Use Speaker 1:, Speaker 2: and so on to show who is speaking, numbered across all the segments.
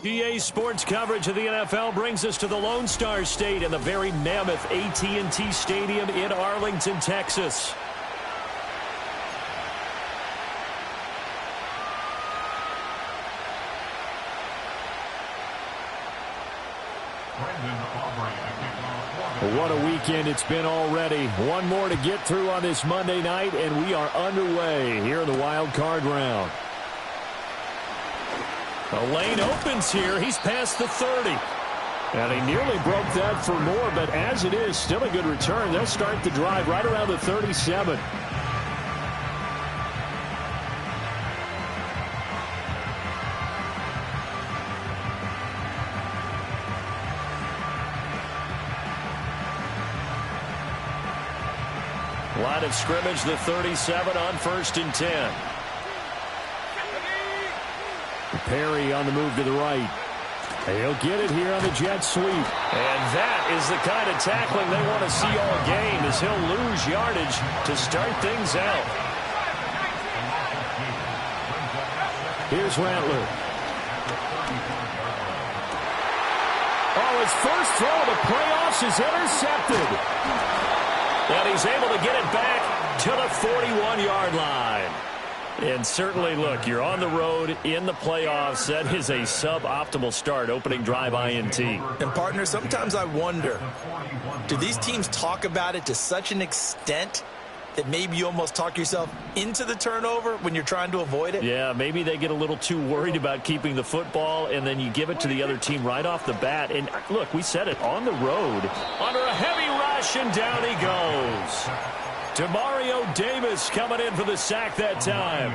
Speaker 1: EA Sports coverage of the NFL brings us to the Lone Star State and the very mammoth AT&T Stadium in Arlington, Texas. What a weekend it's been already. One more to get through on this Monday night, and we are underway here in the wild card round. The lane opens here. He's past the 30. And he nearly broke that for more, but as it is, still a good return. They'll start the drive right around the 37. Line of scrimmage, the 37 on 1st and 10. Perry on the move to the right. He'll get it here on the jet sweep. And that is the kind of tackling they want to see all game, as he'll lose yardage to start things out. Here's Rattler. Oh, his first throw of the playoffs is intercepted. And he's able to get it back to the 41-yard line. And certainly, look, you're on the road in the playoffs. That is a suboptimal start, opening drive INT.
Speaker 2: And, partner, sometimes I wonder, do these teams talk about it to such an extent that maybe you almost talk yourself into the turnover when you're trying to avoid it?
Speaker 1: Yeah, maybe they get a little too worried about keeping the football, and then you give it to the other team right off the bat. And, look, we said it, on the road, under a heavy rush, and down he goes. Demario Davis coming in for the sack that time.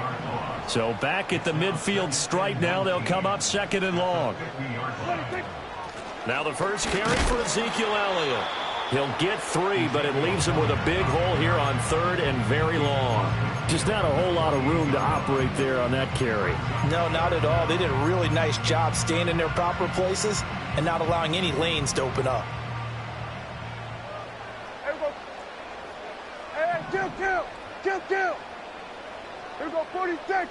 Speaker 1: So back at the midfield stripe now. They'll come up 2nd and long. Now the first carry for Ezekiel Elliott. He'll get 3, but it leaves him with a big hole here on 3rd and very long. Just not a whole lot of room to operate there on that carry.
Speaker 2: No, not at all. They did a really nice job staying in their proper places and not allowing any lanes to open up.
Speaker 3: Kill. Here we go, 46.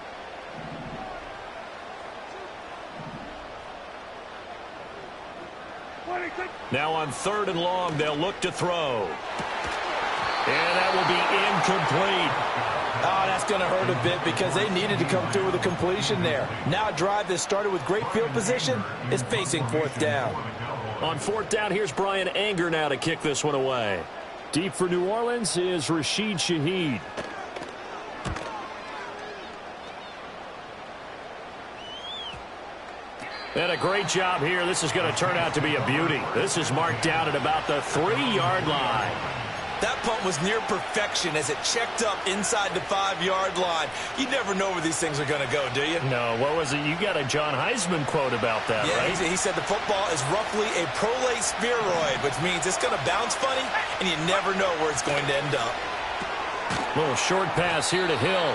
Speaker 1: Now on 3rd and long, they'll look to throw. And that will be incomplete.
Speaker 2: Oh, that's going to hurt a bit because they needed to come through with a completion there. Now a drive that started with great field position is facing 4th down.
Speaker 1: On 4th down, here's Brian Anger now to kick this one away. Deep for New Orleans is Rashid Shaheed. And a great job here. This is going to turn out to be a beauty. This is marked down at about the 3-yard line.
Speaker 2: That punt was near perfection as it checked up inside the 5-yard line. You never know where these things are going to go, do you?
Speaker 1: No, what was it? You got a John Heisman quote about that,
Speaker 2: yeah,
Speaker 1: right?
Speaker 2: He said the football is roughly a prolate spheroid, which means it's going to bounce funny, and you never know where it's going to end up.
Speaker 1: Little short pass here to Hill.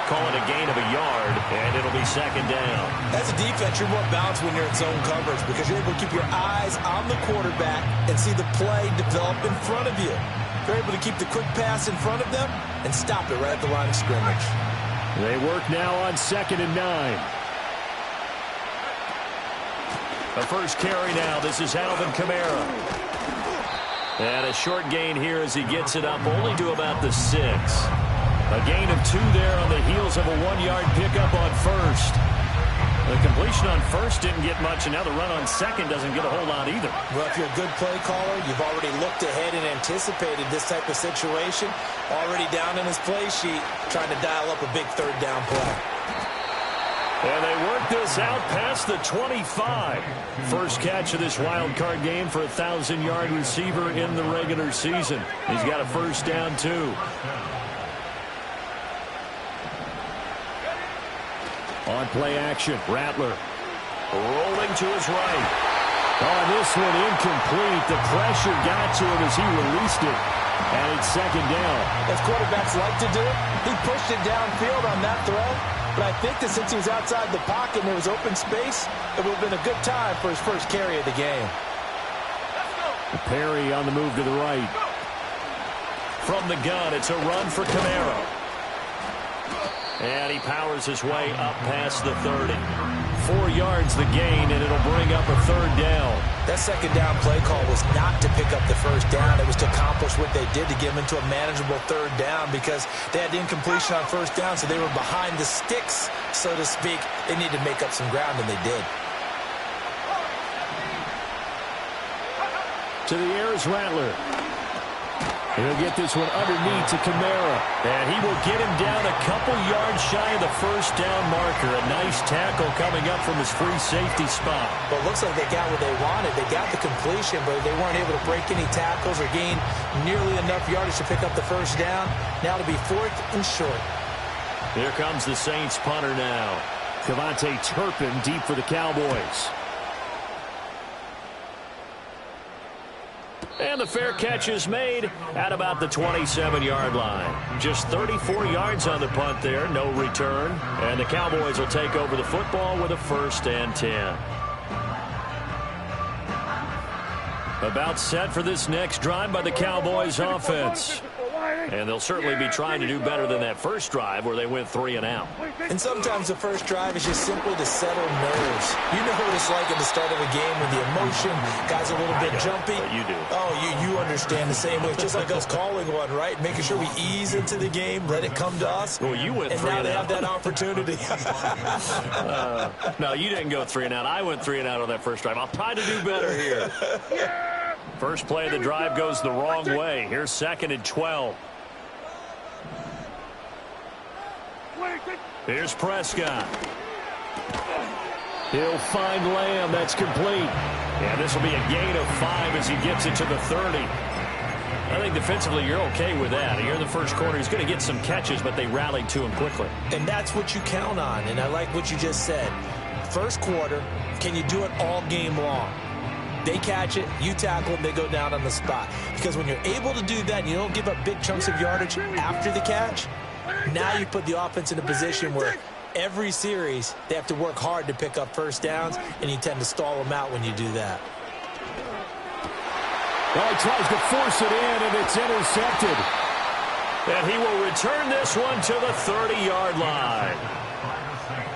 Speaker 1: Call it a gain of a yard, and it'll be 2nd down.
Speaker 2: As a defense, you're more balanced when you're in zone coverage because you're able to keep your eyes on the quarterback and see the play develop in front of you. They're able to keep the quick pass in front of them and stop it right at the line of scrimmage.
Speaker 1: They work now on 2nd and 9. The first carry now. This is Alvin Kamara. And a short gain here as he gets it up only to about the 6. A gain of 2 there on the heels of a 1-yard pickup on 1st. The completion on 1st didn't get much, and now the run on 2nd doesn't get a whole lot either.
Speaker 2: Well, if you're a good play caller, you've already looked ahead and anticipated this type of situation. Already down in his play sheet, trying to dial up a big 3rd down play.
Speaker 1: And they work this out past the 25. First catch of this wild card game for a 1,000-yard receiver in the regular season. He's got a 1st down, too. On play action, Rattler rolling to his right. On this one, incomplete. The pressure got to him as he released it. And it's 2nd down.
Speaker 2: As quarterbacks like to do, he pushed it downfield on that throw. But I think that since he was outside the pocket and there was open space, it would have been a good time for his first carry of the game.
Speaker 1: Perry on the move to the right. From the gun, it's a run for Kamara. And he powers his way up past the 30. 4 yards the gain, and it'll bring up a 3rd down.
Speaker 2: That second down play call was not to pick up the first down. It was to accomplish what they did, to get them into a manageable 3rd down, because they had incompletion on first down, so they were behind the sticks, so to speak. They needed to make up some ground, and they did.
Speaker 1: To the air is Rattler. He'll get this one underneath to Kamara. And he will get him down a couple yards shy of the first down marker. A nice tackle coming up from his free safety spot.
Speaker 2: Well, it looks like they got what they wanted. They got the completion, but they weren't able to break any tackles or gain nearly enough yardage to pick up the first down. Now to be 4th and short.
Speaker 1: Here comes the Saints punter now. Devontae Turpin deep for the Cowboys. And the fair catch is made at about the 27-yard line. Just 34 yards on the punt there, no return. And the Cowboys will take over the football with a 1st and 10. About set for this next drive by the Cowboys offense. And they'll certainly be trying to do better than that first drive where they went 3 and out.
Speaker 2: And sometimes the first drive is just simply to settle nerves. You know what it's like at the start of a game with the emotion. Guys are a little bit jumpy.
Speaker 1: You do.
Speaker 2: Oh, you understand the same way. It's just like us calling one, right? Making sure we ease into the game, let it come to us.
Speaker 1: Well, you went 3 and out.
Speaker 2: And now they have that opportunity.
Speaker 1: No, you didn't go 3 and out. I went 3 and out on that first drive. I'll try to do better here. First play of the drive goes the wrong way. Here's 2nd and 12. Here's Prescott. He'll find Lamb. That's complete. And this will be a gain of 5 as he gets it to the 30. I think defensively you're okay with that. Here in the first quarter, he's going to get some catches, but they rallied to him quickly.
Speaker 2: And that's what you count on, and I like what you just said. First quarter, can you do it all game long? They catch it, you tackle them, they go down on the spot. Because when you're able to do that and you don't give up big chunks of yardage after the catch, now you put the offense in a position where every series they have to work hard to pick up first downs, and you tend to stall them out when you do that.
Speaker 1: Well, he tries to force it in, and it's intercepted. And he will return this one to the 30-yard line.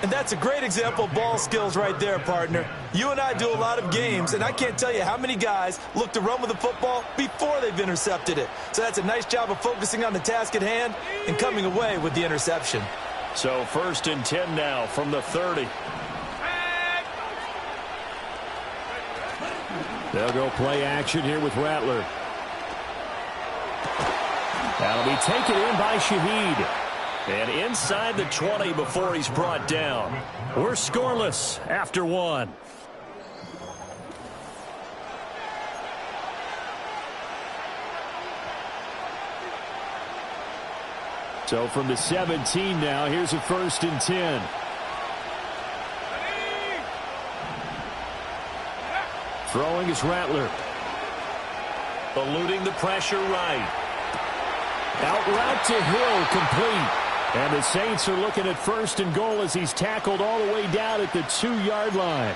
Speaker 2: And that's a great example of ball skills right there, partner. You and I do a lot of games, and I can't tell you how many guys look to run with the football before they've intercepted it. So that's a nice job of focusing on the task at hand and coming away with the interception.
Speaker 1: So 1st and 10 now from the 30. They'll go play action here with Rattler. That'll be taken in by Shaheed. And inside the 20 before he's brought down. We're scoreless after 1. So from the 17 now, here's a 1st and 10. Throwing is Rattler. Eluding the pressure right. Out route to Hill, complete. And the Saints are looking at 1st and goal as he's tackled all the way down at the 2-yard line.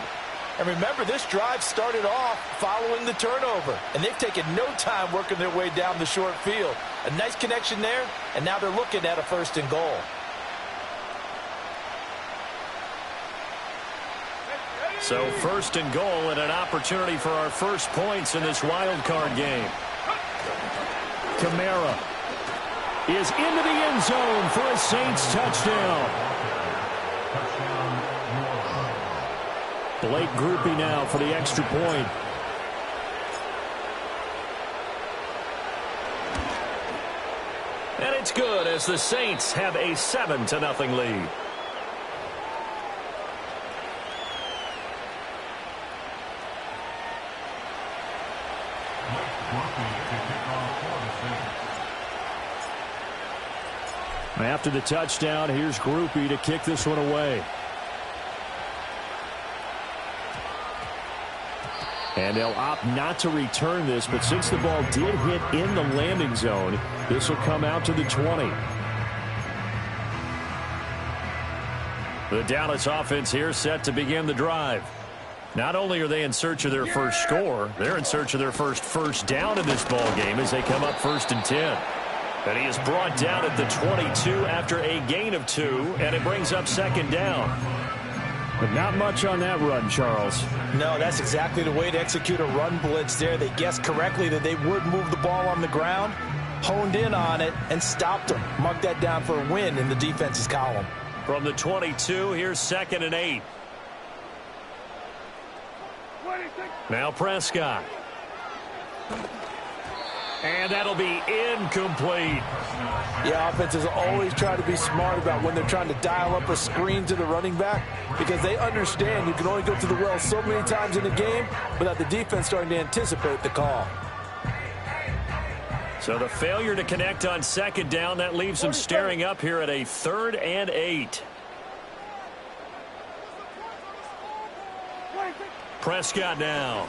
Speaker 2: And remember, this drive started off following the turnover, and they've taken no time working their way down the short field. A nice connection there, and now they're looking at a 1st and goal.
Speaker 1: So 1st and goal and an opportunity for our first points in this wild card game. Kamara is into the end zone for a Saints touchdown. Blake Grupe now for the extra point. And it's good as the Saints have a 7-0 lead. After the touchdown, here's Grupe to kick this one away. And they'll opt not to return this, but since the ball did hit in the landing zone, this will come out to the 20. The Dallas offense here set to begin the drive. Not only are they in search of their first score, they're in search of their first down in this ball game as they come up 1st and 10. And he is brought down at the 22 after a gain of 2, and it brings up 2nd down. But not much on that run, Charles.
Speaker 2: No, that's exactly the way to execute a run blitz there. They guessed correctly that they would move the ball on the ground, honed in on it, and stopped them. Mark that down for a win in the defense's column.
Speaker 1: From the 22, here's 2nd and 8. Now Prescott. And that'll be incomplete.
Speaker 2: Yeah, offenses always try to be smart about when they're trying to dial up a screen to the running back, because they understand you can only go to the well so many times in a game without the defense starting to anticipate the call.
Speaker 1: So the failure to connect on 2nd down, that leaves them staring up here at a 3rd and 8. Prescott now.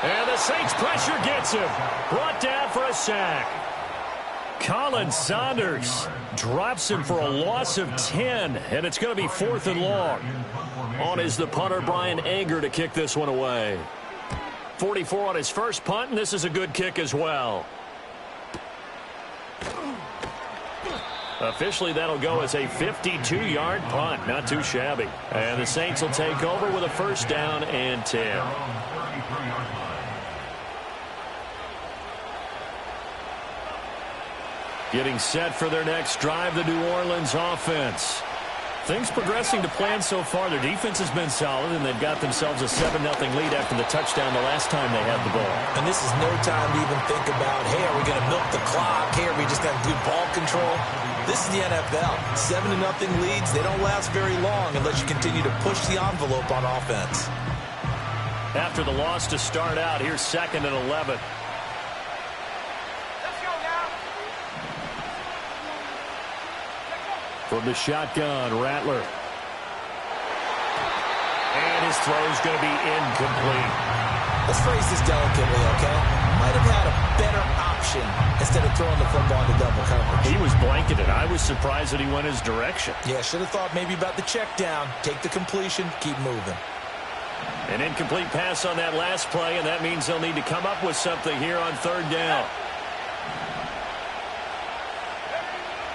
Speaker 1: And the Saints pressure gets him. Brought down for a sack. Colin Saunders drops him for a loss of 10, and it's going to be 4th and long. On is the punter, Brian Anger, to kick this one away. 44 on his first punt, and this is a good kick as well. Officially, that'll go as a 52-yard punt. Not too shabby. And the Saints will take over with a 1st down and 10. Getting set for their next drive, the New Orleans offense. Things progressing to plan so far. Their defense has been solid, and they've got themselves a 7-0 lead after the touchdown the last time they had the ball.
Speaker 2: And this is no time to even think about, hey, are we going to milk the clock? Hey, are we just going to do ball control? This is the NFL. 7-0 leads. They don't last very long unless you continue to push the envelope on offense.
Speaker 1: After the loss to start out, here's 2nd and 11. From the shotgun, Rattler. And his throw's going to be incomplete.
Speaker 2: Let's phrase this delicately, okay? Might have had a better option instead of throwing the football into double coverage.
Speaker 1: He was blanketed. I was surprised that he went his direction.
Speaker 2: Yeah, should have thought maybe about the check down. Take the completion, keep moving.
Speaker 1: An incomplete pass on that last play, and that means they'll need to come up with something here on 3rd down.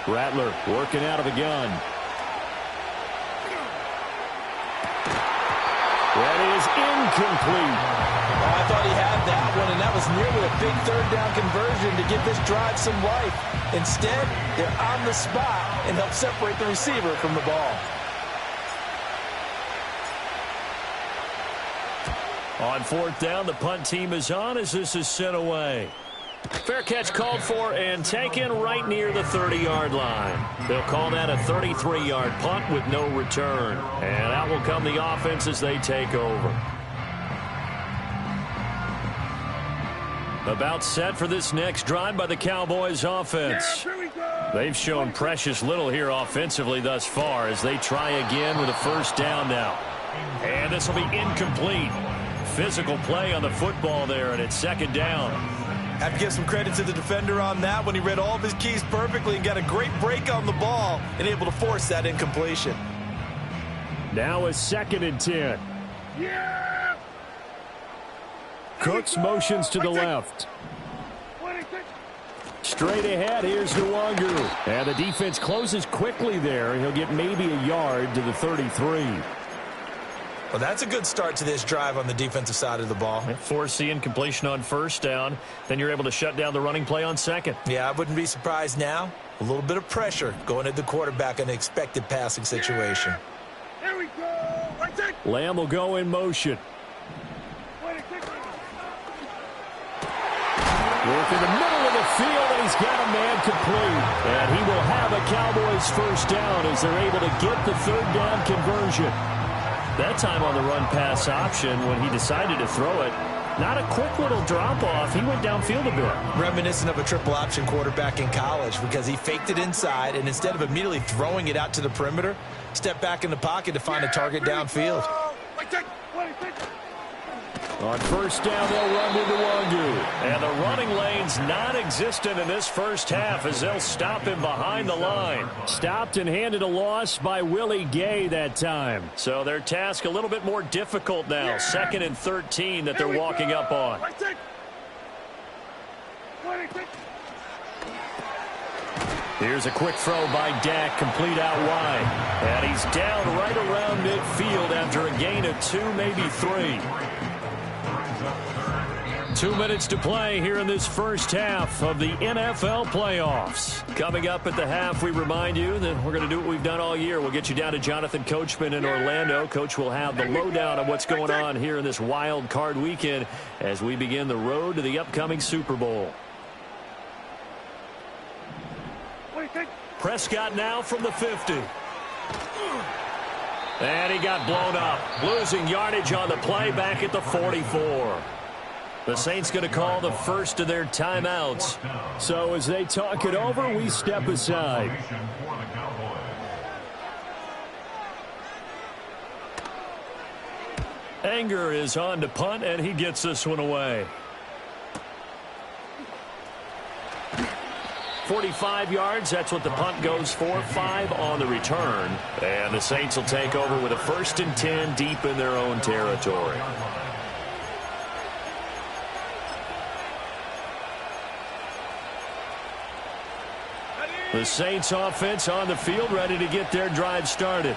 Speaker 1: Rattler working out of the gun. That is incomplete.
Speaker 2: I thought he had that one, and that was nearly a big 3rd down conversion to give this drive some life. Instead, they're on the spot and help separate the receiver from the ball.
Speaker 1: On 4th down, the punt team is on as this is sent away. Fair catch called for and taken right near the 30-yard line. They'll call that a 33-yard punt with no return. And out will come the offense as they take over. About set for this next drive by the Cowboys offense. They've shown precious little here offensively thus far as they try again with a 1st down now. And this will be incomplete. Physical play on the football there, and it's 2nd down.
Speaker 2: Have to give some credit to the defender on that when he read all of his keys perfectly and got a great break on the ball and able to force that incompletion.
Speaker 1: Now a 2nd and 10.
Speaker 3: Yeah!
Speaker 1: Cooks motions to the left. Straight ahead, here's Nwangu. And the defense closes quickly there. He'll get maybe a yard to the 33.
Speaker 2: Well, that's a good start to this drive on the defensive side of the ball.
Speaker 1: Force the incompletion on 1st down. Then you're able to shut down the running play on 2nd.
Speaker 2: Yeah, I wouldn't be surprised now. A little bit of pressure going at the quarterback in an expected passing situation.
Speaker 3: Here we go.
Speaker 1: Lamb will go in motion. Work in the middle of the field, and he's got a man complete. And he will have a Cowboys 1st down as they're able to get the 3rd down conversion. That time on the run-pass option when he decided to throw it. Not a quick little drop-off. He went downfield a bit.
Speaker 2: Reminiscent of a triple-option quarterback in college because he faked it inside, and instead of immediately throwing it out to the perimeter, stepped back in the pocket to find a target downfield.
Speaker 1: On 1st down, they'll run to Nwangu. And the running lane's non-existent in this 1st half as they'll stop him behind the line. Stopped and handed a loss by Willie Gay that time. So their task a little bit more difficult now. 2nd and 13 that they're walking up on. Here's a quick throw by Dak, complete out wide. And he's down right around midfield after a gain of 2, maybe 3. 2 minutes to play here in this first half of the NFL playoffs. Coming up at the half, we remind you that we're going to do what we've done all year. We'll get you down to Jonathan Coachman in Orlando. Coach will have the lowdown on what's going on here in this wild card weekend as we begin the road to the upcoming Super Bowl. Prescott now from the 50. And he got blown up. Losing yardage on the play back at the 44. The Saints going to call the first of their timeouts. So as they talk it over, we step aside. Anger is on to punt, and he gets this one away. 45 yards, that's what the punt goes for. 5 on the return. And the Saints will take over with a 1st and 10 deep in their own territory. The Saints offense on the field, ready to get their drive started.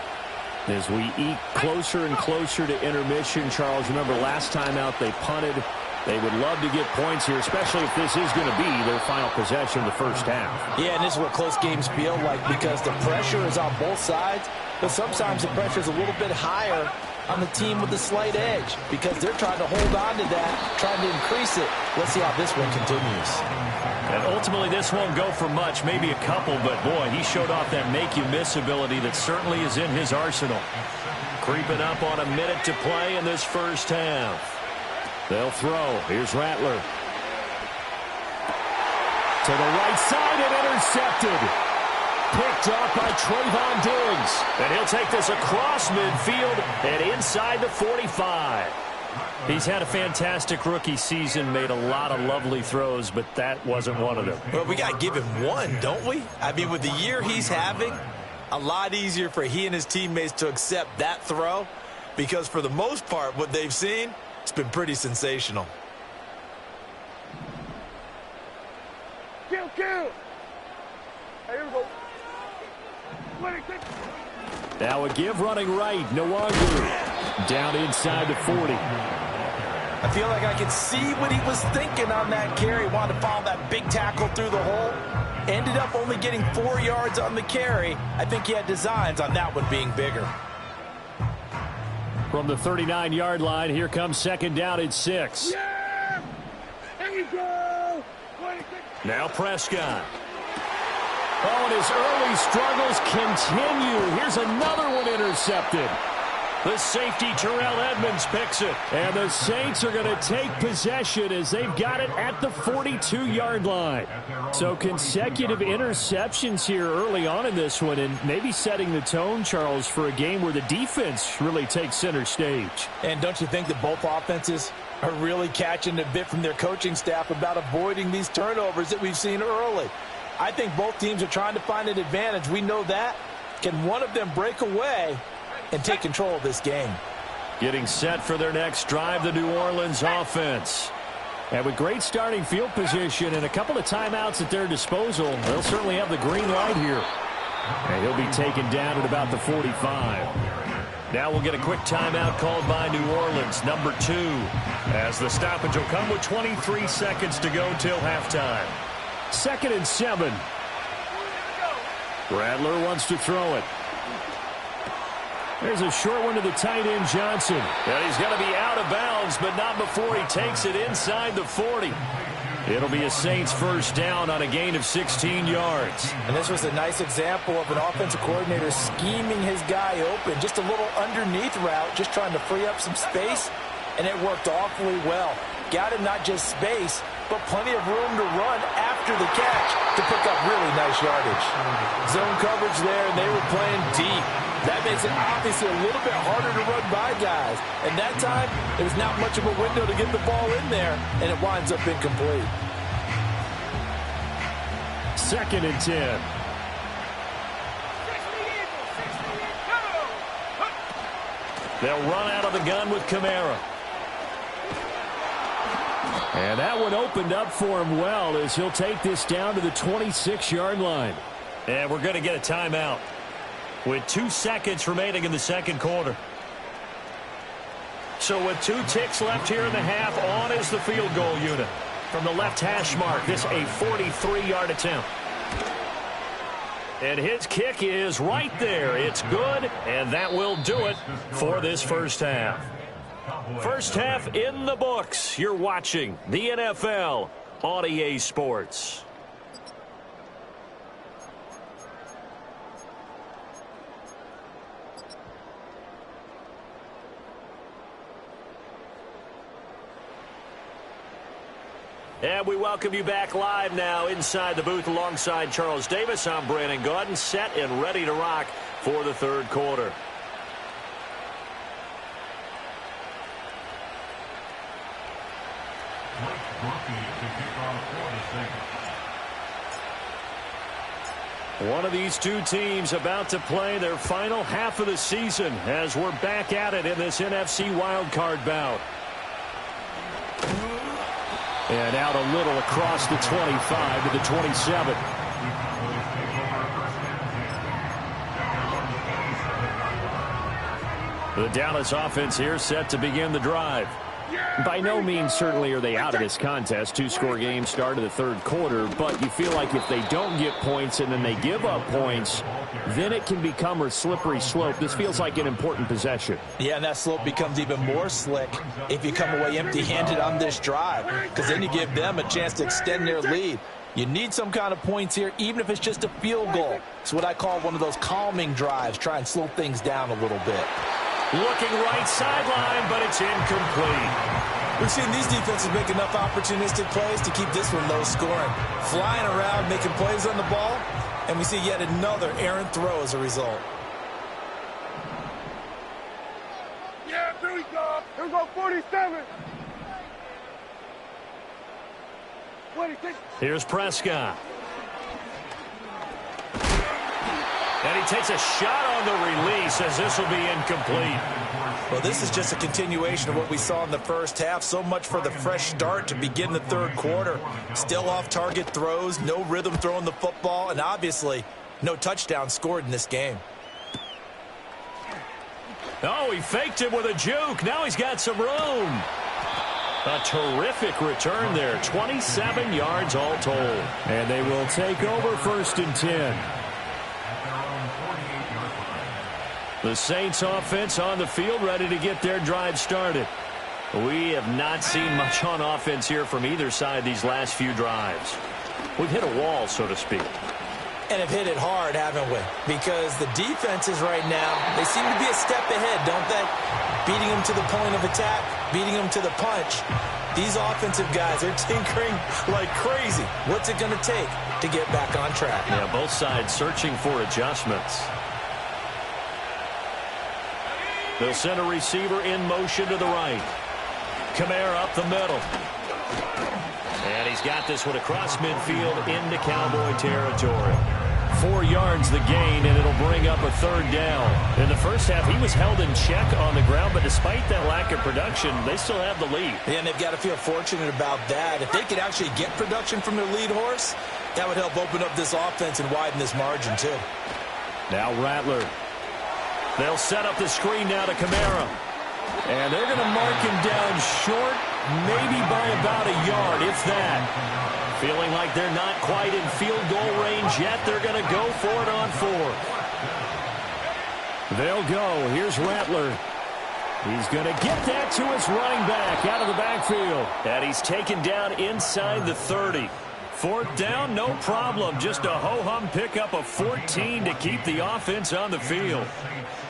Speaker 1: As we eke closer and closer to intermission, Charles, remember last time out they punted. They would love to get points here, especially if this is going to be their final possession of the first half.
Speaker 2: Yeah, and this is what close games feel like because the pressure is on both sides, but sometimes the pressure is a little bit higher on the team with the slight edge because they're trying to hold on to that, trying to increase it. Let's see how this one continues.
Speaker 1: And ultimately, this won't go for much, maybe a couple, but boy, he showed off that make-you-miss ability that certainly is in his arsenal. Creeping up on a minute to play in this first half. They'll throw. Here's Rattler. To the right side and intercepted. Picked off by Trayvon Diggs. And he'll take this across midfield and inside the 45. He's had a fantastic rookie season, made a lot of lovely throws, but that wasn't one of them.
Speaker 2: Well, we got to give him one, don't we? I mean, with the year he's having, a lot easier for he and his teammates to accept that throw because for the most part, what they've seen, it's been pretty sensational.
Speaker 3: Kill. Here we go.
Speaker 1: Now a give running right. Nwangu down inside the 40.
Speaker 2: I feel like I could see what he was thinking on that carry. Wanted to follow that big tackle through the hole. Ended up only getting 4 yards on the carry. I think he had designs on that one being bigger.
Speaker 1: From the 39-yard line, here comes 2nd down at 6.
Speaker 3: Yeah! There you go!
Speaker 1: Now Prescott. Oh, and his early struggles continue. Here's another one intercepted. The safety, Terrell Edmonds, picks it. And the Saints are going to take possession as they've got it at the 42-yard line. So consecutive interceptions here early on in this one, and maybe setting the tone, Charles, for a game where the defense really takes center stage.
Speaker 2: And don't you think that both offenses are really catching a bit from their coaching staff about avoiding these turnovers that we've seen early? I think both teams are trying to find an advantage. We know that. Can one of them break away and take control of this game?
Speaker 1: Getting set for their next drive, the New Orleans offense. And with great starting field position and a couple of timeouts at their disposal, they'll certainly have the green light here. And he'll be taken down at about the 45. Now we'll get a quick timeout called by New Orleans, number 2, as the stoppage will come with 23 seconds to go till halftime. 2nd and 7. Rattler wants to throw it. There's a short one to the tight end, Johnson. And he's going to be out of bounds, but not before he takes it inside the 40. It'll be a Saints first down on a gain of 16 yards.
Speaker 2: And this was a nice example of an offensive coordinator scheming his guy open. Just a little underneath route, just trying to free up some space, and it worked awfully well. Got him not just space, but plenty of room to run after the catch to pick up really nice yardage. Zone coverage there, and they were playing deep. That makes it obviously a little bit harder to run by guys. And that time, there was not much of a window to get the ball in there, and it winds up incomplete.
Speaker 1: 2nd and 10. They'll run out of the gun with Kamara. And that one opened up for him well as he'll take this down to the 26-yard line. And we're going to get a timeout with 2 seconds remaining in the second quarter. So with 2 ticks left here in the half, on is the field goal unit. From the left hash mark, this a 43-yard attempt. And his kick is right there. It's good, and that will do it for this first half. First half in the books. You're watching the NFL on EA Sports. And we welcome you back live now inside the booth alongside Charles Davis. I'm Brandon Gaudin, set and ready to rock for the third quarter. One of these two teams about to play their final half of the season as we're back at it in this NFC wildcard bout. And out a little across the 25 to the 27. The Dallas offense here set to begin the drive. By no means certainly are they out of this contest. 2-score game start of the third quarter, but you feel like if they don't get points and then they give up points, then it can become a slippery slope. This feels like an important possession.
Speaker 2: Yeah, and that slope becomes even more slick if you come away empty-handed on this drive, because then you give them a chance to extend their lead. You need some kind of points here, even if it's just a field goal. It's what I call one of those calming drives. Try and slow things down a little bit.
Speaker 1: Looking right sideline, but it's incomplete.
Speaker 2: We've seen these defenses make enough opportunistic plays to keep this one low scoring. Flying around, making plays on the ball, and we see yet another errant throw as a result.
Speaker 3: Yeah, here we go. Here we go, 47. 26.
Speaker 1: Here's Prescott. And he takes a shot on the release as this will be incomplete.
Speaker 2: Well, this is just a continuation of what we saw in the first half. So much for the fresh start to begin the third quarter. Still off-target throws, no rhythm throwing the football, and obviously no touchdown scored in this game.
Speaker 1: Oh, he faked him with a juke. Now he's got some room. A terrific return there. 27 yards all told. And they will take over 1st and 10. The Saints offense on the field, ready to get their drive started. We have not seen much on offense here from either side these last few drives. We've hit a wall, so to speak.
Speaker 2: And have hit it hard, haven't we? Because the defenses right now, they seem to be a step ahead, don't they? Beating them to the point of attack, beating them to the punch. These offensive guys are tinkering like crazy. What's it going to take to get back on track?
Speaker 1: Yeah, both sides searching for adjustments. They'll send a receiver in motion to the right. Kamara up the middle. And he's got this one across midfield into Cowboy territory. 4 yards the gain, and it'll bring up a 3rd down. In the first half, he was held in check on the ground, but despite that lack of production, they still have the lead.
Speaker 2: And they've got to feel fortunate about that. If they could actually get production from their lead horse, that would help open up this offense and widen this margin, too.
Speaker 1: Now Rattler. They'll set up the screen now to Kamara. And they're going to mark him down short, maybe by about a yard, if that. Feeling like they're not quite in field goal range yet. They're going to go for it on 4th. They'll go. Here's Rattler. He's going to get that to his running back out of the backfield. And he's taken down inside the 30. 4th down, no problem. Just a ho-hum pickup of 14 to keep the offense on the field.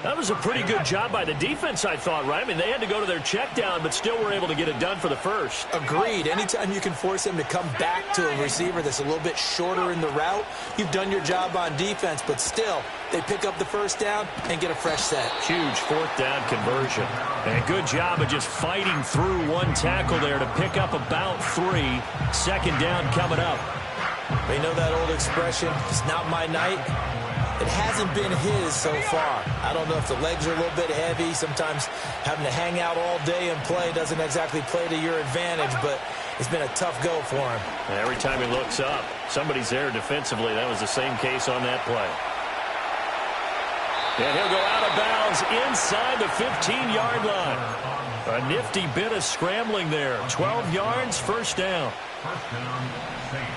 Speaker 1: That was a pretty good job by the defense, I thought, right? I mean, they had to go to their check down, but still were able to get it done for the first.
Speaker 2: Agreed. Anytime you can force them to come back to a receiver that's a little bit shorter in the route, you've done your job on defense, but still, they pick up the first down and get a fresh set.
Speaker 1: Huge 4th down conversion. And a good job of just fighting through one tackle there to pick up about 3. 2nd down coming up.
Speaker 2: They know that old expression, it's not my night. It hasn't been his so far. I don't know if the legs are a little bit heavy. Sometimes having to hang out all day and play doesn't exactly play to your advantage, but It's been a tough go for him.
Speaker 1: And every time he looks up, somebody's there defensively. That was the same case on that play. And he'll go out of bounds inside the 15-yard line. A nifty bit of scrambling there. 12 yards, first down.
Speaker 3: First down, Saints.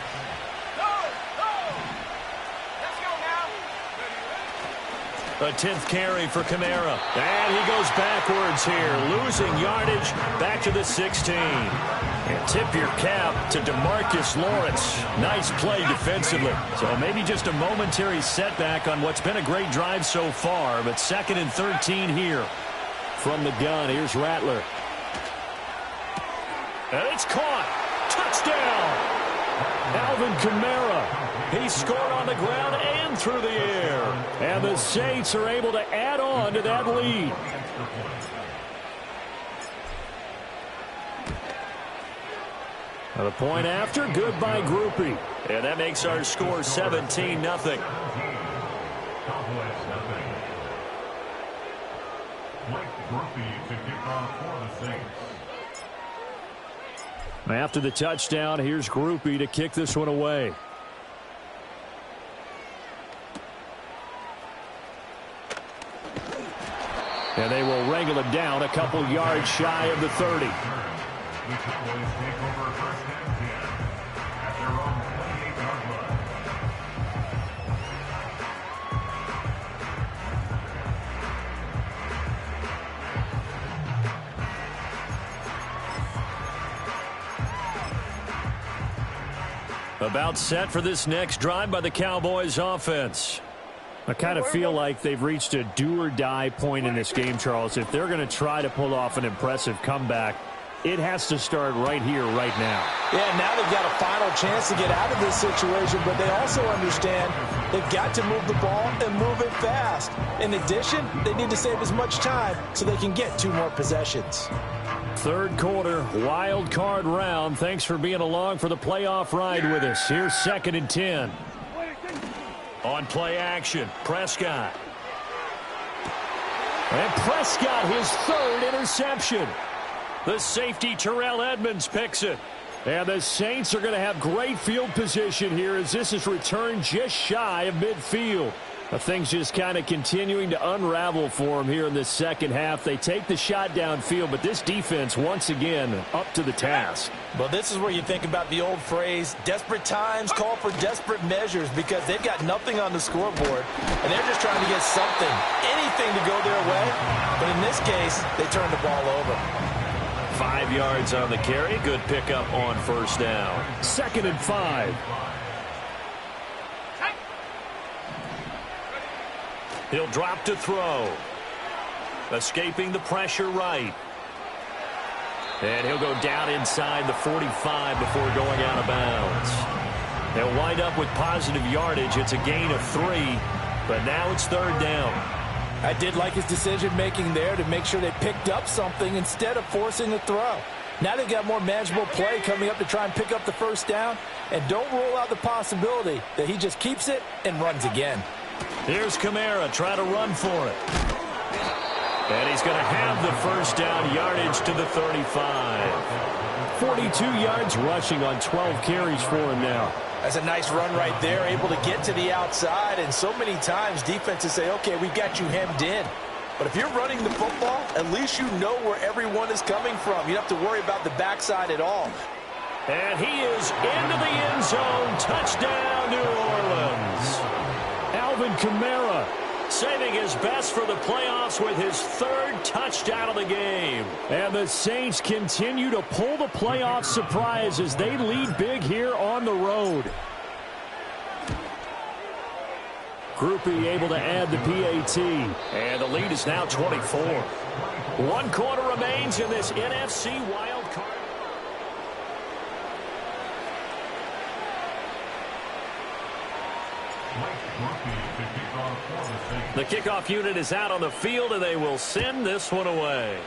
Speaker 1: A 10th carry for Kamara. And he goes backwards here, losing yardage back to the 16. And tip your cap to DeMarcus Lawrence. Nice play defensively. So maybe just a momentary setback on what's been a great drive so far, but 2nd and 13 here. From the gun, here's Rattler. And it's caught. Touchdown! Alvin Kamara. He scored on the ground and through the air. And the Saints are able to add on to that lead. Now the point after, good by Grupe. And that makes our score 17-0. After the touchdown, here's Grupe to kick this one away. And they will wrangle him down a couple yards shy of the 30. About set for this next drive by the Cowboys offense. I kind of feel like they've reached a do-or-die point in this game, Charles. If they're going to try to pull off an impressive comeback, it has to start right here, right now.
Speaker 2: Yeah, now they've got a final chance to get out of this situation, but they also understand they've got to move the ball and move it fast. In addition, they need to save as much time so they can get 2 more possessions.
Speaker 1: Third quarter, wild card round. Thanks for being along for the playoff ride with us. Here's 2nd and 10. On play action, Prescott. And Prescott, his 3rd interception. The safety, Terrell Edmonds, picks it. And the Saints are going to have great field position here as this is returned just shy of midfield. Things just kind of continuing to unravel for them here in the second half. They take the shot downfield, but this defense, once again, up to the task.
Speaker 2: Well, this is where you think about the old phrase, desperate times call for desperate measures, because they've got nothing on the scoreboard, and they're just trying to get something, anything to go their way. But in this case, they turn the ball over.
Speaker 1: 5 yards on the carry. Good pickup on first down. 2nd and 5. He'll drop to throw. Escaping the pressure right. And he'll go down inside the 45 before going out of bounds. They'll wind up with positive yardage. It's a gain of 3, but now it's 3rd down.
Speaker 2: I did like his decision-making there to make sure they picked up something instead of forcing a throw. Now they've got more manageable play coming up to try and pick up the first down, and don't rule out the possibility that he just keeps it and runs again.
Speaker 1: Here's Kamara, try to run for it. And he's going to have the first down, yardage to the 35. 42 yards rushing on 12 carries for him now.
Speaker 2: That's a nice run right there, able to get to the outside, and so many times defenses say, okay, we've got you hemmed in. But if you're running the football, at least you know where everyone is coming from. You don't have to worry about the backside at all.
Speaker 1: And he is into the end zone. Touchdown, New Orleans. Alvin Kamara saving his best for the playoffs with his 3rd touchdown of the game. And the Saints continue to pull the playoff surprise as they lead big here on the road. Grupe able to add the PAT. And the lead is now 24. 1 quarter remains in this NFC wild card. The kickoff unit is out on the field, and they will send this one away.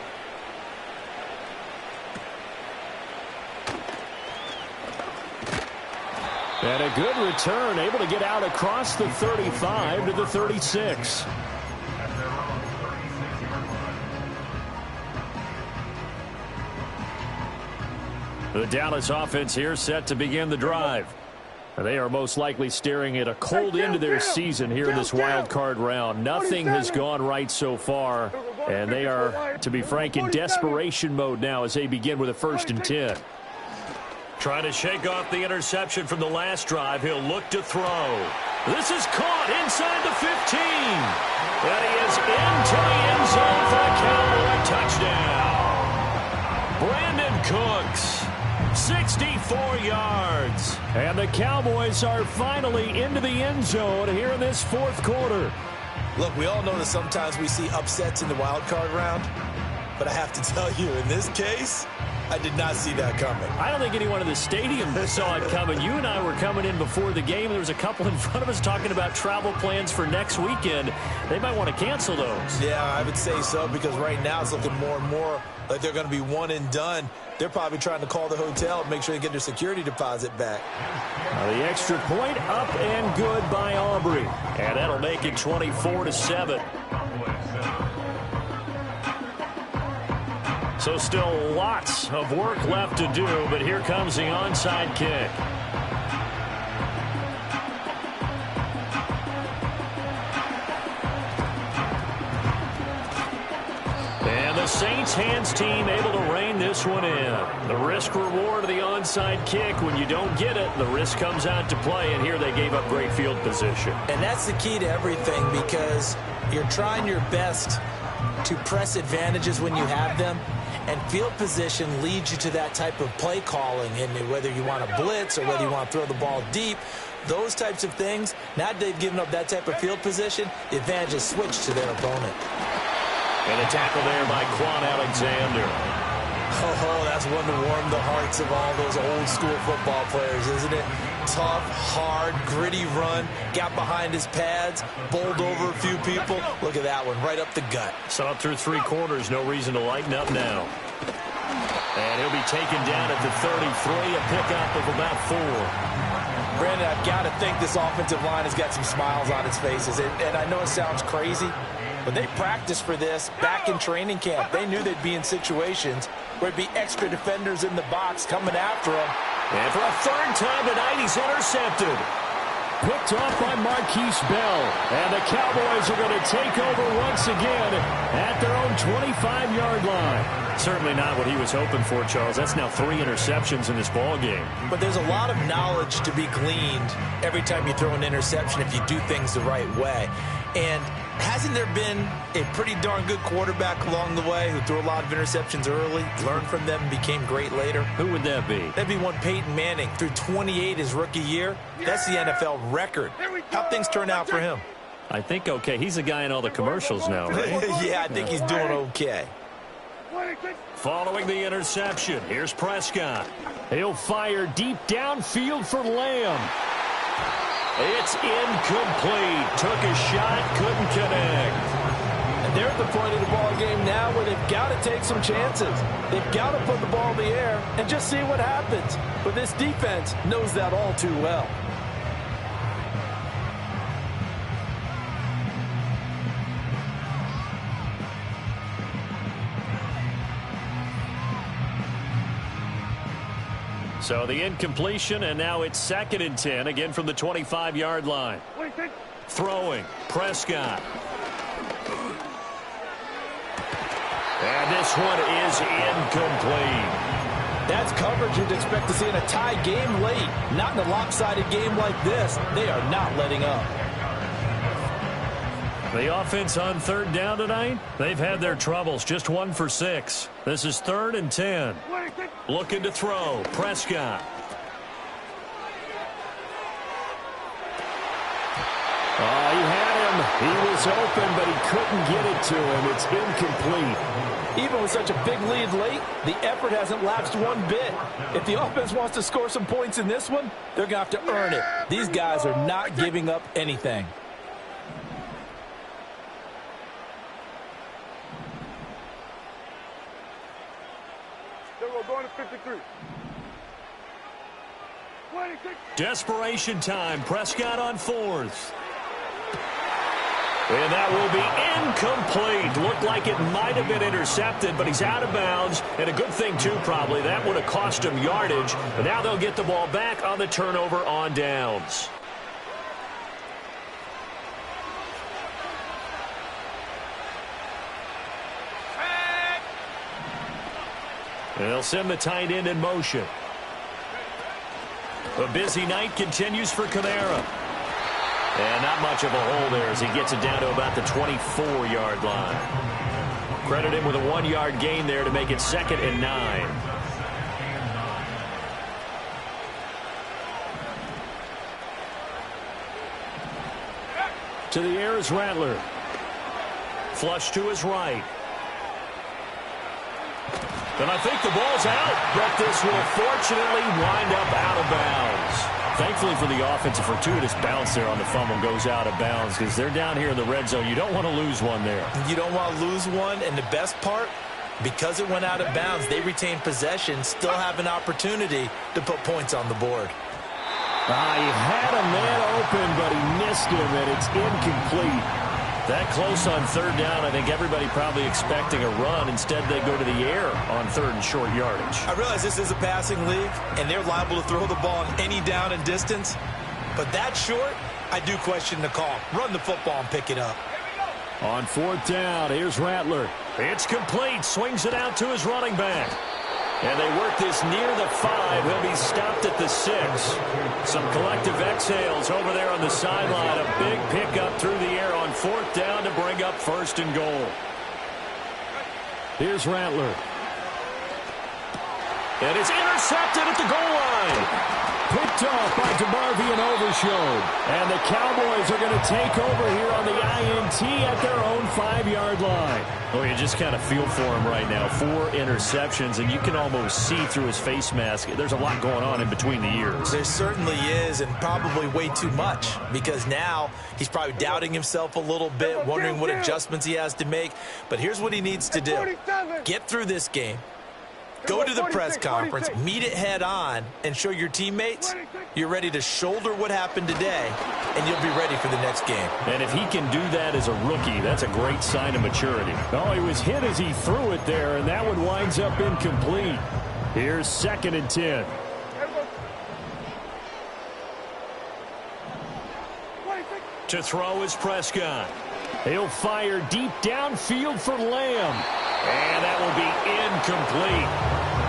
Speaker 1: And a good return, able to get out across the 35 to the 36. The Dallas offense here set to begin the drive. They are most likely staring at a cold end to their season here in this wild card round. Nothing has gone right so far, and they are, to be frank, in desperation mode now as they begin with a 1st and 10. Trying to shake off the interception from the last drive. He'll look to throw. This is caught inside the 15. And he is into the end zone for a Cowboy touchdown. Brandon Cooks, 64 yards. And the Cowboys are finally into the end zone here in this 4th quarter.
Speaker 2: Look, we all know that sometimes we see upsets in the wild card round. But I have to tell you, in this case, I did not see that coming.
Speaker 1: I don't think anyone in the stadium saw it coming. You and I were coming in before the game. There was a couple in front of us talking about travel plans for next weekend. They might want to cancel those.
Speaker 2: Yeah, I would say so, because right now it's looking more and more like they're going to be one and done. They're probably trying to call the hotel and make sure they get their security deposit back.
Speaker 1: The extra point up and good by Aubrey. And that'll make it 24-7. So still lots of work left to do, but here comes the onside kick. And the Saints hands team able to rein this one in. The risk reward of the onside kick. When you don't get it, the risk comes out to play, and here they gave up great field position.
Speaker 2: And that's the key to everything, because you're trying your best to press advantages when you have them. And field position leads you to that type of play calling. And whether you want to blitz or whether you want to throw the ball deep, those types of things, now that they've given up that type of field position, the advantage is switched to their opponent.
Speaker 1: And a tackle there by Quan Alexander.
Speaker 2: Oh, that's one to warm the hearts of all those old school football players, isn't it? Tough, hard, gritty run, got behind his pads, bowled over a few people. Look at that one, right up the gut.
Speaker 1: Saw it through 3 quarters, no reason to lighten up now. And he'll be taken down at the 33, a pickup of about 4.
Speaker 2: Brandon, I've got to think this offensive line has got some smiles on its faces. And I know it sounds crazy, but they practiced for this back in training camp. They knew they'd be in situations where it'd be extra defenders in the box coming after them.
Speaker 1: And for a 3rd time tonight, he's intercepted. Picked off by Marquise Bell. And the Cowboys are going to take over once again at their own 25-yard line. Certainly not what he was hoping for, Charles. That's now 3 interceptions in this ball game.
Speaker 2: But there's a lot of knowledge to be gleaned every time you throw an interception if you do things the right way. And hasn't there been a pretty darn good quarterback along the way who threw a lot of interceptions early, learned from them, and became great later?
Speaker 1: Who would that be?
Speaker 2: That'd be one Peyton Manning. Threw 28 his rookie year. That's the NFL record. How'd things turn out for him?
Speaker 1: I think okay. He's the guy in all the commercials now, right?
Speaker 2: Yeah, I think he's doing okay.
Speaker 1: Following the interception, here's Prescott. He'll fire deep downfield for Lamb. It's incomplete. Took a shot, couldn't connect.
Speaker 4: And they're at the point of the ball game now where they've got to take some chances. They've got to put the ball in the air and just see what happens. But this defense knows that all too well.
Speaker 1: So the incompletion, and now it's 2nd and 10, again from the 25-yard line. Throwing, Prescott. And this one is incomplete.
Speaker 4: That's coverage you'd expect to see in a tie game late. Not in a lopsided game like this. They are not letting up.
Speaker 1: The offense on 3rd down tonight, they've had their troubles, just 1 for 6. This is 3rd and 10. Looking to throw, Prescott.
Speaker 5: Oh, he had him. He was open, but he couldn't get it to him. It's incomplete.
Speaker 4: Even with such a big lead late, the effort hasn't lapsed one bit. If the offense wants to score some points in this one, they're going to have to earn it. These guys are not giving up anything.
Speaker 3: Going to 53.
Speaker 1: Desperation time. Prescott on 4th. And that will be incomplete. Looked like it might have been intercepted, but he's out of bounds. And a good thing, too, probably. That would have cost him yardage. But now they'll get the ball back on the turnover on downs. And they'll send the tight end in motion. A busy night continues for Kamara. And not much of a hole there as he gets it down to about the 24-yard line. Credit him with a 1-yard gain there to make it 2nd and 9. To the air is Rattler. Flush to his right. And I think the ball's out, but this will fortunately wind up out of bounds. Thankfully for the offense, a fortuitous bounce there on the fumble goes out of bounds because they're down here in the red zone. You don't want to lose one there.
Speaker 2: You don't want to lose one, and the best part, because it went out of bounds, they retain possession, still have an opportunity to put points on the board.
Speaker 5: He had a man open, but he missed him, and it's incomplete.
Speaker 1: That close on 3rd down, I think everybody probably expecting a run. Instead, they go to the air on 3rd and short yardage.
Speaker 2: I realize this is a passing league, and they're liable to throw the ball on any down and distance. But that short, I do question the call. Run the football and pick it up.
Speaker 5: On 4th down, here's Rattler.
Speaker 1: It's complete. Swings it out to his running back. And they work this near the 5. He'll be stopped at the 6. Some collective exhales over there on the sideline. A big pickup through the air on 4th down to bring up 1st and goal.
Speaker 5: Here's Rattler.
Speaker 1: And it's intercepted at the goal line.
Speaker 5: Picked off by DeMarvion Overshown. And the Cowboys are going to take over here on the INT at their own 5-yard line.
Speaker 1: Oh, you just kind of feel for him right now. 4 interceptions, and you can almost see through his face mask. There's a lot going on in between the ears.
Speaker 2: There certainly is, and probably way too much, because now he's probably doubting himself a little bit, wondering what adjustments he has to make. But here's what he needs to do. Get through this game. Go to the press conference, meet it head on, and show your teammates you're ready to shoulder what happened today, and you'll be ready for the next game.
Speaker 1: And if he can do that as a rookie, that's a great sign of maturity.
Speaker 5: Oh, he was hit as he threw it there, and that one winds up incomplete. Here's 2nd and 10.
Speaker 1: To throw is Prescott.
Speaker 5: He'll fire deep downfield for Lamb.
Speaker 1: And that will be incomplete.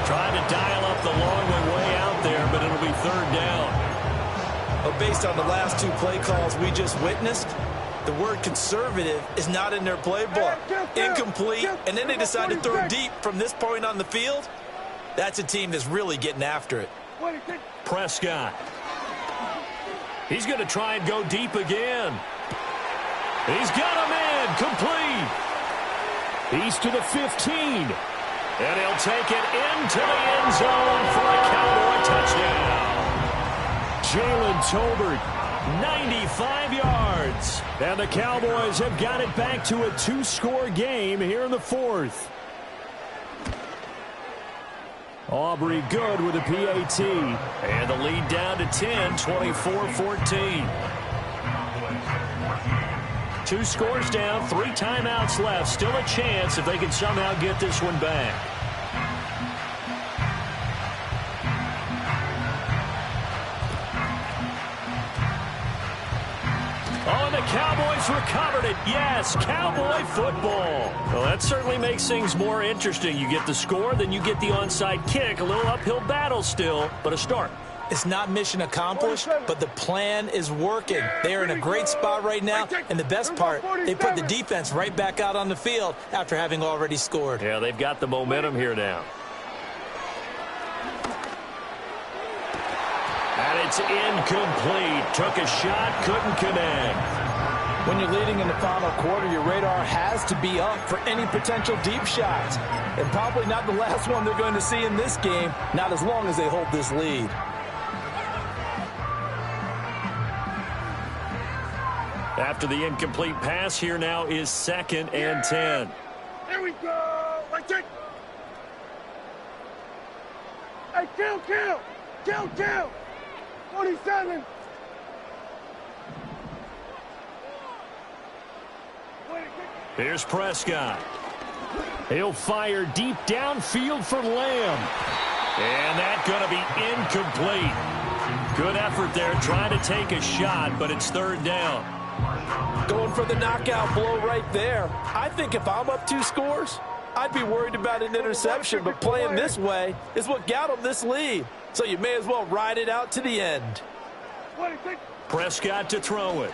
Speaker 1: Trying to dial up the long way out there, but it'll be 3rd down.
Speaker 2: Well, based on the last 2 play calls we just witnessed, the word conservative is not in their playbook. Incomplete, and then they decide to throw deep from this point on the field. That's a team that's really getting after it.
Speaker 1: Prescott. He's going to try and go deep again. He's got a man complete.
Speaker 5: He's to the 15.
Speaker 1: And he'll take it into the end zone for a Cowboy touchdown.
Speaker 5: Jalen Tolbert, 95 yards. And the Cowboys have got it back to a 2-score game here in the 4th. Aubrey good with a PAT.
Speaker 1: And the lead down to 10, 24-14. 2 scores down, 3 timeouts left. Still a chance if they can somehow get this one back. Oh, and the Cowboys recovered it. Yes, Cowboy football. Well, that certainly makes things more interesting. You get the score, then you get the onside kick. A little uphill battle still, but a start.
Speaker 2: It's not mission accomplished, but the plan is working. They're in a great spot right now, and the best part, they put the defense right back out on the field after having already scored.
Speaker 1: Yeah, they've got the momentum here now. And it's incomplete. Took a shot, couldn't connect.
Speaker 4: When you're leading in the final quarter, your radar has to be up for any potential deep shots. And probably not the last one they're going to see in this game, not as long as they hold this lead.
Speaker 1: After the incomplete pass, here now is 2nd and 10.
Speaker 3: Here we go. Like it. Hey, kill. 27.
Speaker 1: Here's Prescott. He'll fire deep downfield for Lamb. And that's going to be incomplete. Good effort there trying to take a shot, but it's third down.
Speaker 4: Going for the knockout blow right there. I think if I'm up 2 scores, I'd be worried about an interception, but playing this way is what got him this lead. So you may as well ride it out to the end.
Speaker 1: Prescott to throw it.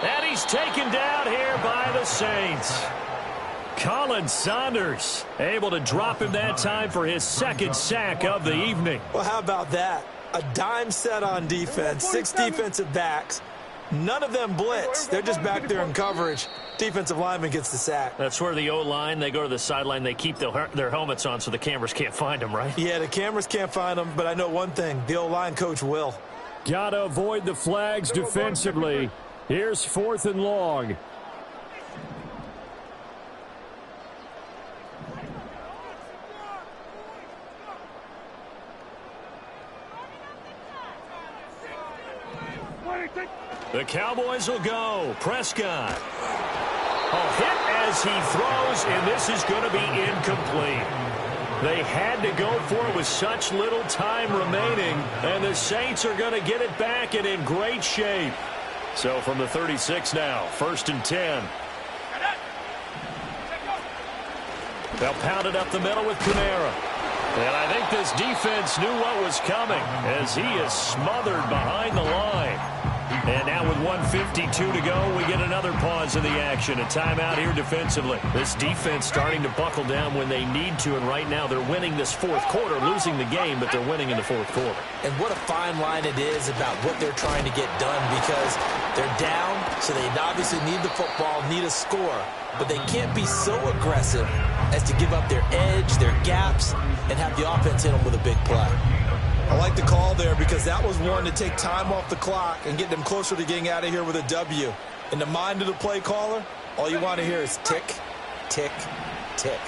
Speaker 1: And he's taken down here by the Saints. Colin Saunders able to drop him that time for his second sack of the evening.
Speaker 2: Well, how about that? A dime set on defense, 6 defensive backs. None of them blitz. They're just back there in coverage. Defensive lineman gets the sack.
Speaker 1: That's where the O-line, they go to the sideline, they keep their helmets on so the cameras can't find them, right?
Speaker 2: Yeah, the cameras can't find them, but I know one thing. The O-line coach will.
Speaker 5: Gotta avoid the flags defensively. Here's 4th and long.
Speaker 1: The Cowboys will go. Prescott. Hit as he throws, and this is going to be incomplete. They had to go for it with such little time remaining, and the Saints are going to get it back and in great shape. So from the 36 now, 1st and 10. They'll pound it up the middle with Kamara. And I think this defense knew what was coming as he is smothered behind the line. And now with 1:52 to go, we get another pause in the action. A timeout here defensively. This defense starting to buckle down when they need to, and right now they're winning this 4th quarter, losing the game, but they're winning in the 4th quarter.
Speaker 2: And what a fine line it is about what they're trying to get done, because they're down, so they obviously need the football, need a score, but they can't be so aggressive as to give up their edge, their gaps, and have the offense hit them with a big play. I like the call there because that was one to take time off the clock and get them closer to getting out of here with a W. In the mind of the play caller, all you want to hear is tick, tick, tick.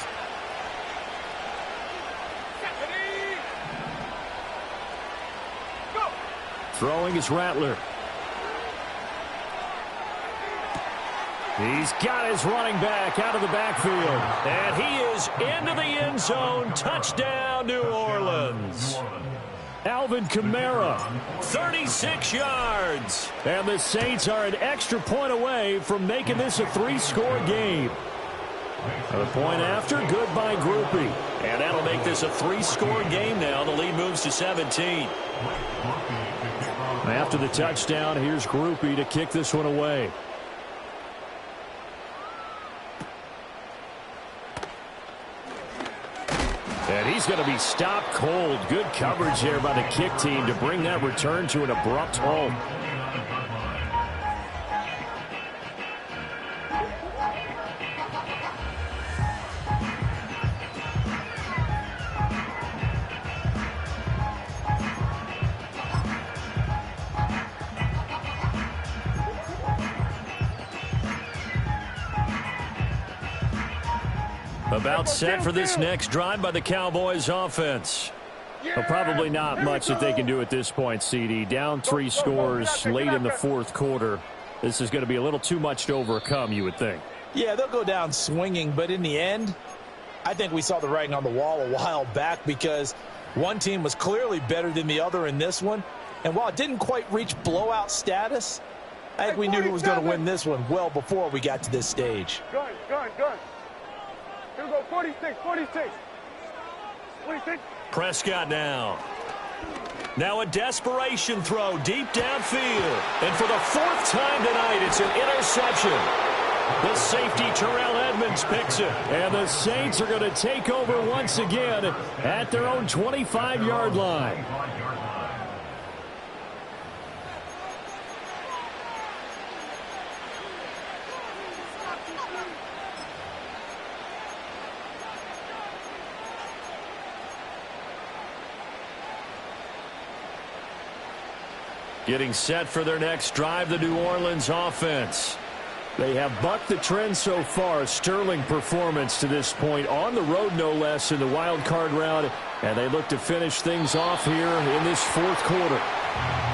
Speaker 5: Throwing is Rattler. He's got his running back out of the backfield.
Speaker 1: And he is into the end zone. Touchdown, New Orleans.
Speaker 5: Alvin Kamara.
Speaker 1: 36 yards.
Speaker 5: And the Saints are an extra point away from making this a 3-score game. A point after, good by Grupe.
Speaker 1: And that'll make this a 3-score game now. The lead moves to 17.
Speaker 5: After the touchdown, here's Grupe to kick this one away. And he's going to be stopped cold. Good coverage here by the kick team to bring that return to an abrupt halt.
Speaker 1: About set for this next drive by the Cowboys offense.
Speaker 5: Well, probably not much that they can do at this point, CD. Down 3 scores late in the 4th quarter. This is going to be a little too much to overcome, you would think.
Speaker 4: Yeah, they'll go down swinging, but in the end, I think we saw the writing on the wall a while back because one team was clearly better than the other in this one. And while it didn't quite reach blowout status, I think we knew who was going to win this one well before we got to this stage.
Speaker 3: Gun. Here we go, 46.
Speaker 1: Prescott now. Now a desperation throw deep downfield. And for the 4th time tonight, it's an interception. The safety, Terrell Edmonds, picks it.
Speaker 5: And the Saints are going to take over once again at their own 25-yard line.
Speaker 1: Getting set for their next drive, the New Orleans offense.
Speaker 5: They have bucked the trend so far. Sterling performance to this point. On the road, no less, in the wild card round. And they look to finish things off here in this 4th quarter.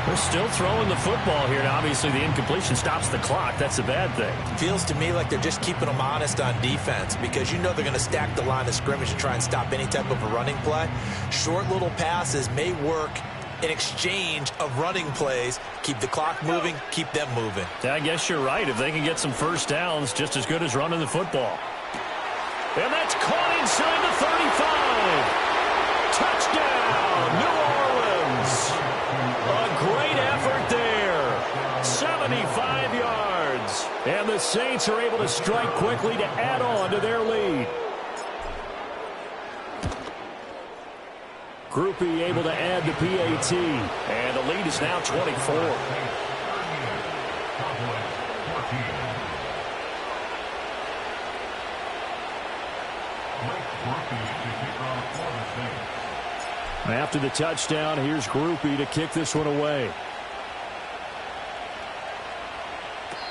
Speaker 1: They're still throwing the football here. Now, obviously, the incompletion stops the clock. That's a bad thing.
Speaker 2: Feels to me like they're just keeping them honest on defense because you know they're going to stack the line of scrimmage to try and stop any type of a running play. Short little passes may work in exchange of running plays. Keep the clock moving, keep them moving.
Speaker 1: I guess you're right. If they can get some first downs, just as good as running the football. And that's caught inside the 35. Touchdown, New Orleans. A great effort there. 75 yards. And the Saints are able to strike quickly to add on to their lead. Groupie able to add the PAT. And the lead is now 24. After the touchdown, here's Groupie to kick this one away.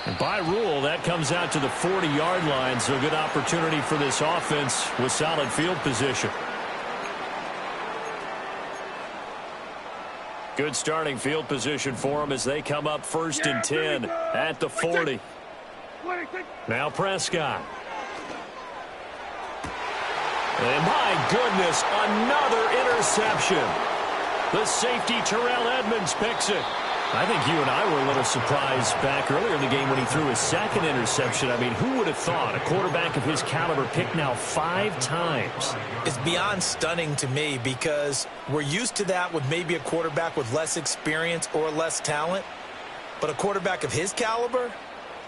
Speaker 1: And by rule, that comes out to the 40-yard line, so a good opportunity for this offense with solid field position. Good starting field position for them as they come up 1st and 10 at the 40. Now Prescott. And my goodness, another interception. The safety, Terrell Edmonds, picks it. I think you and I were a little surprised back earlier in the game when he threw his second interception. I mean, who would have thought a quarterback of his caliber picked now 5 times?
Speaker 2: It's beyond stunning to me because we're used to that with maybe a quarterback with less experience or less talent. But a quarterback of his caliber,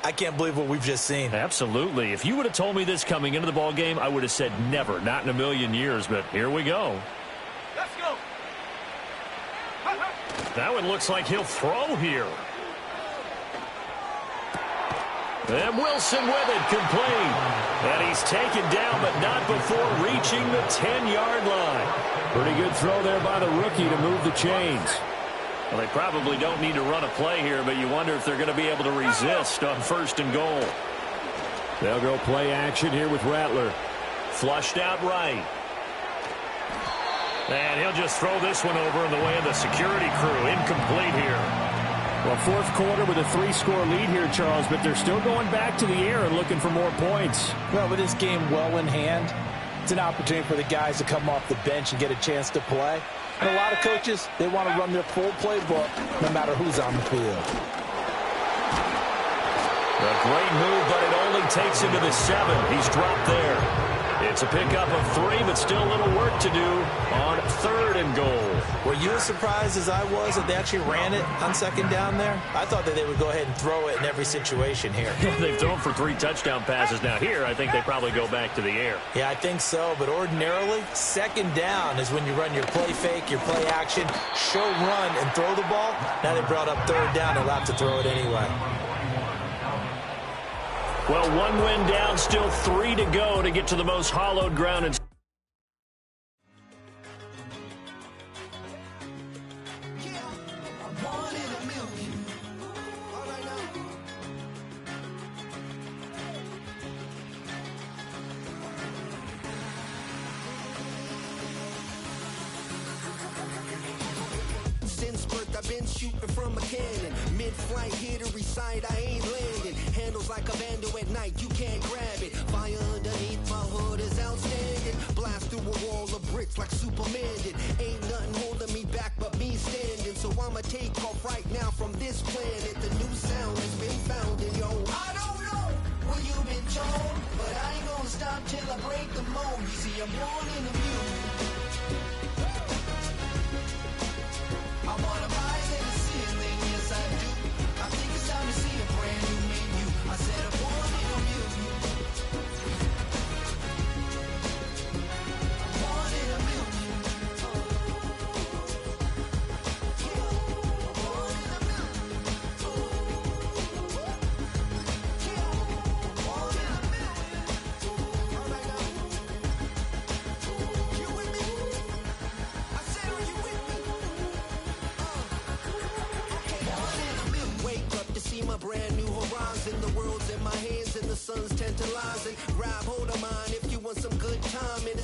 Speaker 2: I can't believe what we've just seen.
Speaker 1: Absolutely. If you would have told me this coming into the ball game, I would have said never, not in a million years. But here we go.
Speaker 3: Let's go.
Speaker 1: That one looks like he'll throw here. And Wilson with it, complete. And he's taken down, but not before reaching the 10-yard line. Pretty good throw there by the rookie to move the chains. Well, they probably don't need to run a play here, but you wonder if they're going to be able to resist on 1st and goal. They'll go play action here with Rattler. Flushed out right. And he'll just throw this one over in the way of the security crew. Incomplete here. Well, 4th quarter with a 3-score lead here, Charles, but they're still going back to the air and looking for more points.
Speaker 4: Well, with this game well in hand, it's an opportunity for the guys to come off the bench and get a chance to play. And a lot of coaches, they want to run their full playbook no matter who's on the field.
Speaker 1: A great move, but it only takes him to the 7. He's dropped there. It's a pickup of 3, but still a little work to do on 3rd and goal.
Speaker 2: Were you as surprised as I was that they actually ran it on 2nd down there? I thought that they would go ahead and throw it in every situation here.
Speaker 1: They've thrown for 3 touchdown passes. Now here, I think they probably go back to the air.
Speaker 2: Yeah, I think so, but ordinarily, 2nd down is when you run your play fake, your play action, show run, and throw the ball. Now they brought up 3rd down and allowed to throw it anyway.
Speaker 1: Well, 1 win down, still 3 to go to get to the most hollowed ground. And
Speaker 6: Since birth, I've been shooting from a cannon. Mid-flight, here to recite, I ain't landing. Handles like a vandal at night, you can't grab it. Fire underneath my hood is outstanding. Blast through a wall of bricks like Superman did. Ain't nothing holding me back but me standing. So I'ma take off right now from this planet. The new sound has been found in yo. I don't know what you've been told, but I ain't gonna stop till I break the mold. You see, I'm born in the music. I wanna rise in the ceiling, yes I do. I think it's time to see a brand new menu. I said I'm born in a million. I'm born in a million. I'm born in a million. I'm born in a million. All right now. You with me? I said, are you with me? Wake up to see my brand new horizon. The world's in my hands and the sun's tantalizing. Grab hold of mine if you want some good time. And